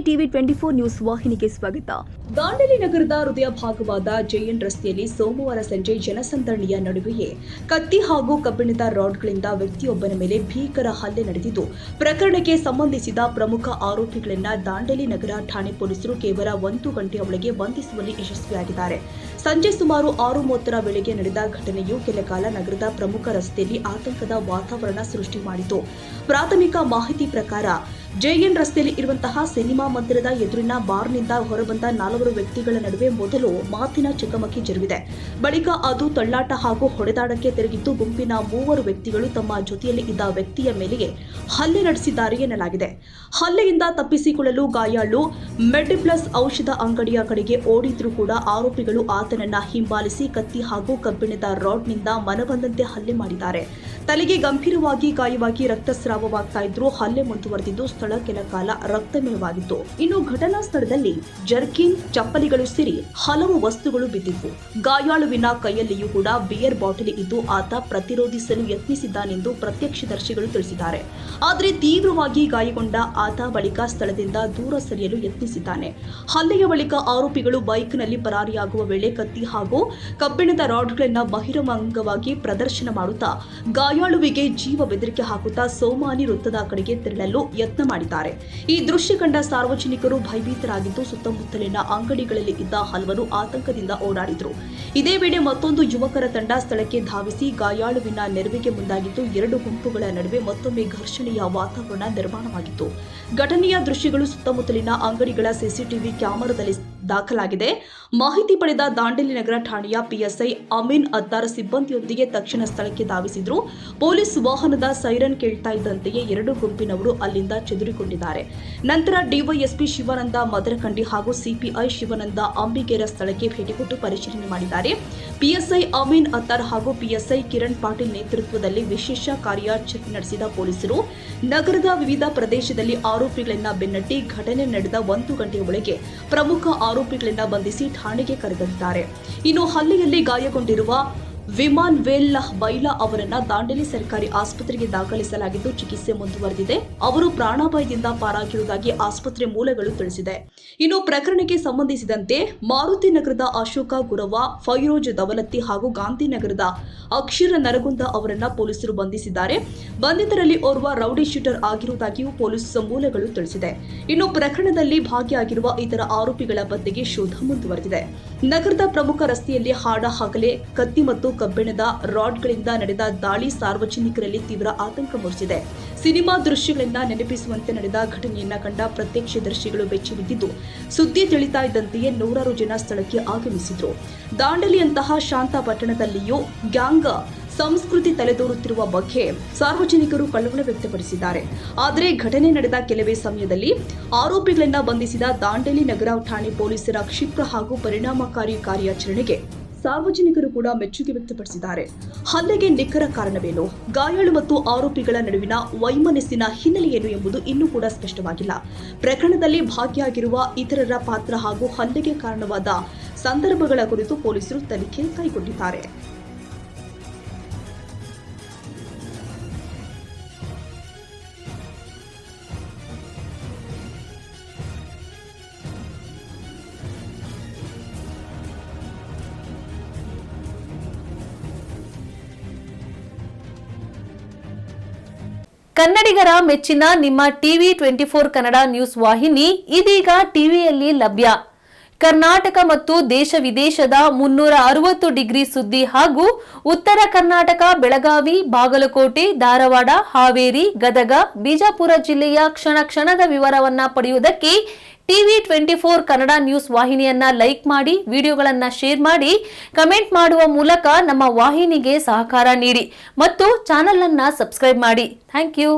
TV 24 news ವಾಹಿನಿಗೆ ಸ್ವಾಗತ. ದಾಂಡೇಲಿ ನಗರದ ಹೃದಯ ಭಾಗವಾದ ಜೆಎನ್ ರಸ್ತೆಯಲ್ಲಿ ಸೋಮವಾರ ಸಂಜೆ ಜನಸಂದಣಿಯ ನಡುವೆಯೇ ಕತ್ತಿ ಹಾಗೂ ಕಬ್ಬಿಣದ ರಾಡ್ಗಳಿಂದ ವ್ಯಕ್ತಿಯೊಬ್ಬನ ಮೇಲೆ ಭೀಕರ ಹಲ್ಲೆ ನಡೆದಿದ್ದು, ಪ್ರಕರಣಕ್ಕೆ ಸಂಬಂಧಿಸಿದ ಪ್ರಮುಖ ಆರೋಪಿಗಳನ್ನು ದಾಂಡೇಲಿ ನಗರ ಠಾಣೆ ಪೊಲೀಸರು ಕೇವಲ 1 ಗಂಟೆಯ ಒಳಗೆ ಬಂಧಿಸುವಲ್ಲಿ ಯಶಸ್ವಿಯಾಗಿದ್ದಾರೆ. ಸಂಜೆ ಸುಮಾರು 6:30 ವೇಳೆಗೆ ನಡೆದ ಘಟನೆಯು ಕೆಲಕಾಲ ನಗರದ ಪ್ರಮುಖ ರಸ್ತೆಯಲ್ಲಿ ಆತಂಕದ ವಾತಾವರಣ ಸೃಷ್ಟಿ ಮಾಡಿತು. ಪ್ರಾಥಮಿಕ ಮಾಹಿತಿ ಪ್ರಕಾರ ಜೆಎನ್ ರಸ್ತೆಯಲ್ಲಿ ಇರುವಂತಹ ಸಿನಿಮಾ ಮಂದಿರದ ಎದುರಿನ ಬಾರ್ನಿಂದ ಹೊರಬಂದ 4 ವ್ಯಕ್ತಿಗಳ ನಡುವೆ ಮೊದಲು ಮಾತಿನ ಚಕಮಕಿ ಜರುಗಿದೆ. ಬಳಿಕ ಅದು ತಳ್ಳಾಟ ಹಾಗೂ ಹೊಡೆದಾಟಕ್ಕೆ ತಿರುಗಿದ್ದು, ಗುಂಪಿನ 3 ವ್ಯಕ್ತಿಗಳು ತಮ್ಮ ಜೊತೆಯಲ್ಲಿ ಇದ್ದ ವ್ಯಕ್ತಿಯ ಮೇಲೆಯೇ ಹಲ್ಲೆ ನಡೆಸಿದ್ದಾರೆ ಎನ್ನಲಾಗಿದೆ. ಹಲ್ಲೆಯಿಂದ ತಪ್ಪಿಸಿಕೊಳ್ಳಲು ಗಾಯಾಳು ಮೆಡಿಪ್ಲಸ್ ಔಷಧ ಅಂಗಡಿಯ ಕಡೆಗೆ ಓಡಿದ್ರೂ ಕೂಡ ಆರೋಪಿಗಳು ಆತನನ್ನ ಹಿಂಬಾಲಿಸಿ ಕತ್ತಿ ಹಾಗೂ ಕಬ್ಬಿಣದ ರಾಡ್ನಿಂದ ಮನಬಂದಂತೆ ಹಲ್ಲೆ ಮಾಡಿದ್ದಾರೆ. ತಲೆಗೆ ಗಂಭೀರವಾಗಿ ಗಾಯವಾಗಿ ರಕ್ತಸ್ರಾವವಾಗ್ತಾ ಇದ್ರು. ಹಲ್ಲೆ ಮುಂದುವರೆದಿದ್ದು ಸ್ಥಳ ಕೆಲ ಕಾಲ ರಕ್ತಮಯವಾಗಿತ್ತು. ಇನ್ನು ಘಟನಾ ಸ್ಥಳದಲ್ಲಿ ಜರ್ಕಿನ್, ಚಪ್ಪಲಿಗಳು ಸೇರಿ ಹಲವು ವಸ್ತುಗಳು ಬಿದ್ದಿದ್ವು. ಗಾಯಾಳುವಿನ ಕೈಯಲ್ಲಿಯೂ ಕೂಡ ಬಿಯರ್ ಬಾಟಲಿ ಇದ್ದು ಆತ ಪ್ರತಿರೋಧಿಸಲು ಯತ್ನಿಸಿದ್ದಾನೆಂದು ಪ್ರತ್ಯಕ್ಷದರ್ಶಿಗಳು ತಿಳಿಸಿದ್ದಾರೆ. ಆದರೆ ತೀವ್ರವಾಗಿ ಗಾಯಗೊಂಡ ಆತ ಬಳಿಕ ಸ್ಥಳದಿಂದ ದೂರ ಸರಿಯಲು ಯತ್ನಿಸಿದ್ದಾನೆ. ಹಲ್ಲೆಯ ಬಳಿಕ ಆರೋಪಿಗಳು ಬೈಕ್ನಲ್ಲಿ ಪರಾರಿಯಾಗುವ ವೇಳೆ ಕತ್ತಿ ಹಾಗೂ ಕಬ್ಬಿಣದ ರಾಡ್ಗಳನ್ನು ಬಹಿರಂಗವಾಗಿ ಪ್ರದರ್ಶನ ಮಾಡುತ್ತಾ ಗಾಯಾಳುವಿಗೆ ಜೀವ ಬೆದರಿಕೆ ಹಾಕುತ್ತಾ ಸೋಮಾನಿ ವೃತ್ತದ ಕಡೆಗೆ ತೆರಳಲು ಯತ್ನ ಮಾಡಿದ್ದಾರೆ. ಈ ದೃಶ್ಯ ಕಂಡ ಸಾರ್ವಜನಿಕರು ಭಯಭೀತರಾಗಿದ್ದು, ಸುತ್ತಮುತ್ತಲಿನ ಅಂಗಡಿಗಳಲ್ಲಿ ಇದ್ದ ಹಲವರು ಆತಂಕದಿಂದ ಓಡಾಡಿದರು. ಇದೇ ವೇಳೆ ಮತ್ತೊಂದು ಯುವಕರ ತಂಡ ಸ್ಥಳಕ್ಕೆ ಧಾವಿಸಿ ಗಾಯಾಳುವಿನ ನೆರವಿಗೆ ಮುಂದಾಗಿದ್ದು, 2 ಗುಂಪುಗಳ ನಡುವೆ ಮತ್ತೊಮ್ಮೆ ಘರ್ಷಣೆಯ ವಾತಾವರಣ ನಿರ್ಮಾಣವಾಗಿತ್ತು. ಘಟನೆಯ ದೃಶ್ಯಗಳು ಸುತ್ತಮುತ್ತಲಿನ ಅಂಗಡಿಗಳ ಸಿಸಿಟಿವಿ ಕ್ಯಾಮೆರಾದಲ್ಲಿ ದಾಖಲಾಗಿದೆ. ಮಾಹಿತಿ ಪಡೆದ ದಾಂಡೇಲಿ ನಗರ ಠಾಣೆಯ ಪಿಎಸ್ಐ ಅಮೀನ್ ಅತ್ತಾರ್ ಸಿಬ್ಬಂದಿಯೊಂದಿಗೆ ತಕ್ಷಣ ಸ್ಥಳಕ್ಕೆ ಧಾವಿಸಿದ್ರು. ಪೊಲೀಸ್ ವಾಹನದ ಸೈರನ್ ಕೇಳ್ತಾ ಇದ್ದಂತೆಯೇ 2 ಗುಂಪಿನವರು ಅಲ್ಲಿಂದ ಚದುರಿಕೊಂಡಿದ್ದಾರೆ. ನಂತರ ಡಿವೈಎಸ್ಪಿ ಶಿವಾನಂದ ಮದರಕಂಡಿ ಹಾಗೂ ಸಿಪಿಐ ಶಿವಾನಂದ ಅಂಬಿಗೇರ ಸ್ಥಳಕ್ಕೆ ಭೇಟಿ ಕೊಟ್ಟು ಪರಿಶೀಲನೆ ಮಾಡಿದ್ದಾರೆ. ಪಿಎಸ್ಐ ಅಮೀನ್ ಅತ್ತಾರ್ ಹಾಗೂ ಪಿಎಸ್ಐ ಕಿರಣ್ ಪಾಟೀಲ್ ನೇತೃತ್ವದಲ್ಲಿ ವಿಶೇಷ ಕಾರ್ಯಾಚರಣೆ ನಡೆಸಿದ ಪೊಲೀಸರು ನಗರದ ವಿವಿಧ ಪ್ರದೇಶದಲ್ಲಿ ಆರೋಪಿಗಳನ್ನ ಬೆನ್ನಟ್ಟಿ ಘಟನೆ ನಡೆದ 1 ಗಂಟೆಯ ಒಳಗೆ ಪ್ರಮುಖ ಆರೋಪಿಗಳನ್ನ ಬಂಧಿಸಿ ಠಾಣೆಗೆ ಕರೆದೊಯ್ದಿದ್ದಾರೆ. ಇನ್ನು ಹಲ್ಲೆಯಲ್ಲಿ ಗಾಯಗೊಂಡಿರುವ ವಿಮಾನ್ ವೇಲ್ ಬೈಲಾ ಅವರನ್ನ ದಾಂಡೇಲಿ ಸರ್ಕಾರಿ ಆಸ್ಪತ್ರೆಗೆ ದಾಖಲಿಸಲಾಗಿದ್ದು, ಚಿಕಿತ್ಸೆ ಮುಂದುವರೆದಿದೆ. ಅವರು ಪ್ರಾಣಾಪಾಯದಿಂದ ಪಾರಾಗಿರುವುದಾಗಿ ಆಸ್ಪತ್ರೆ ಮೂಲಗಳು ತಿಳಿಸಿದೆ. ಇನ್ನು ಪ್ರಕರಣಕ್ಕೆ ಸಂಬಂಧಿಸಿದಂತೆ ಮಾರುತಿ ನಗರದ ಅಶೋಕ ಗುರವ, ಫೈರೋಜ್ ದವಲತ್ತಿ ಹಾಗೂ ಗಾಂಧಿನಗರದ ಅಕ್ಷರ ನರಗುಂದ ಅವರನ್ನ ಪೊಲೀಸರು ಬಂಧಿಸಿದ್ದಾರೆ. ಬಂಧಿತರಲ್ಲಿ ಓರ್ವ ರೌಡಿ ಶೂಟರ್ ಆಗಿರುವುದಾಗಿಯೂ ಪೊಲೀಸ್ ಮೂಲಗಳು ತಿಳಿಸಿದೆ. ಇನ್ನು ಪ್ರಕರಣದಲ್ಲಿ ಭಾಗಿಯಾಗಿರುವ ಇತರ ಆರೋಪಿಗಳ ಪತ್ತೆಗೆ ಶೋಧ ಮುಂದುವರೆದಿದೆ. ನಗರದ ಪ್ರಮುಖ ರಸ್ತೆಯಲ್ಲಿ ಹಾಡ ಹಗಲೇ ಕತ್ತಿ ಮತ್ತು ಕಬ್ಬಿಣದ ರಾಡ್ಗಳಿಂದ ನಡೆದ ದಾಳಿ ಸಾರ್ವಜನಿಕರಲ್ಲಿ ತೀವ್ರ ಆತಂಕ ಮೂಡಿಸಿದೆ. ಸಿನಿಮಾ ದೃಶ್ಯಗಳಿಂದ ನೆನಪಿಸುವಂತೆ ನಡೆದ ಘಟನೆಯನ್ನ ಕಂಡ ಪ್ರತ್ಯಕ್ಷದರ್ಶಿಗಳು ಬೆಚ್ಚಿ ಬಿದ್ದಿದ್ದು, ಸುದ್ದಿ ತಿಳಿತಾ ಇದ್ದಂತೆಯೇ 100 ಜನ ಸ್ಥಳಕ್ಕೆ ಆಗಮಿಸಿದ್ರು. ದಾಂಡೇಲಿಯಂತಹ ಶಾಂತ ಪಟ್ಟಣದಲ್ಲಿಯೂ ಗ್ಯಾಂಗ್ ಸಂಸ್ಕೃತಿ ತಲೆದೋರುತ್ತಿರುವ ಬಗ್ಗೆ ಸಾರ್ವಜನಿಕರು ಕಳವಳ ವ್ಯಕ್ತಪಡಿಸಿದ್ದಾರೆ. ಆದರೆ ಘಟನೆ ನಡೆದ ಕೆಲವೇ ಸಮಯದಲ್ಲಿ ಆರೋಪಿಗಳನ್ನ ಬಂಧಿಸಿದ ದಾಂಡೇಲಿ ನಗರ ಠಾಣೆ ಪೊಲೀಸರ ಕ್ಷಿಪ್ರ ಹಾಗೂ ಪರಿಣಾಮಕಾರಿ ಕಾರ್ಯಾಚರಣೆಗೆ ಸಾರ್ವಜನಿಕರು ಕೂಡ ಮೆಚ್ಚುಗೆ ವ್ಯಕ್ತಪಡಿಸಿದ್ದಾರೆ. ಹಲ್ಲೆಗೆ ನಿಖರ ಕಾರಣವೇನು, ಗಾಯಾಳು ಮತ್ತು ಆರೋಪಿಗಳ ನಡುವಿನ ವೈಮನಸ್ಸಿನ ಹಿನ್ನೆಲೆ ಏನು ಎಂಬುದು ಇನ್ನೂ ಕೂಡ ಸ್ಪಷ್ಟವಾಗಿಲ್ಲ. ಪ್ರಕರಣದಲ್ಲಿ ಭಾಗಿಯಾಗಿರುವ ಇತರರ ಪಾತ್ರ ಹಾಗೂ ಹಲ್ಲೆಗೆ ಕಾರಣವಾದ ಸಂದರ್ಭಗಳ ಕುರಿತು ಪೊಲೀಸರು ತನಿಖೆ ಕೈಗೊಂಡಿದ್ದಾರೆ. ಕನ್ನಡಿಗರ ಮೆಚ್ಚಿನ ನಿಮ್ಮ ಟಿವಿ 24 ಕನ್ನಡ ನ್ಯೂಸ್ ವಾಹಿನಿ ಇದೀಗ ಟಿವಿಯಲ್ಲಿ ಲಭ್ಯ. ಕರ್ನಾಟಕ ಮತ್ತು ದೇಶ ವಿದೇಶದ 360 ಡಿಗ್ರಿ ಸುದ್ದಿ ಹಾಗೂ ಉತ್ತರ ಕರ್ನಾಟಕ, ಬೆಳಗಾವಿ, ಬಾಗಲಕೋಟೆ, ಧಾರವಾಡ, ಹಾವೇರಿ, ಗದಗ, ಬಿಜಾಪುರ ಜಿಲ್ಲೆಯ ಕ್ಷಣ ಕ್ಷಣದ ವಿವರವನ್ನ ಪಡೆಯುವುದಕ್ಕೆ ಟಿವಿ 24 ಕನ್ನಡ ನ್ಯೂಸ್ ವಾಹಿನಿಯನ್ನ ಲೈಕ್ ಮಾಡಿ, ವಿಡಿಯೋಗಳನ್ನ ಶೇರ್ ಮಾಡಿ, ಕಮೆಂಟ್ ಮಾಡುವ ಮೂಲಕ ನಮ್ಮ ವಾಹಿನಿಗೆ ಸಹಕಾರ ನೀಡಿ ಮತ್ತು ಚಾನೆಲ್ ಅನ್ನ ಸಬ್ಸ್ಕ್ರೈಬ್ ಮಾಡಿ. Thank you.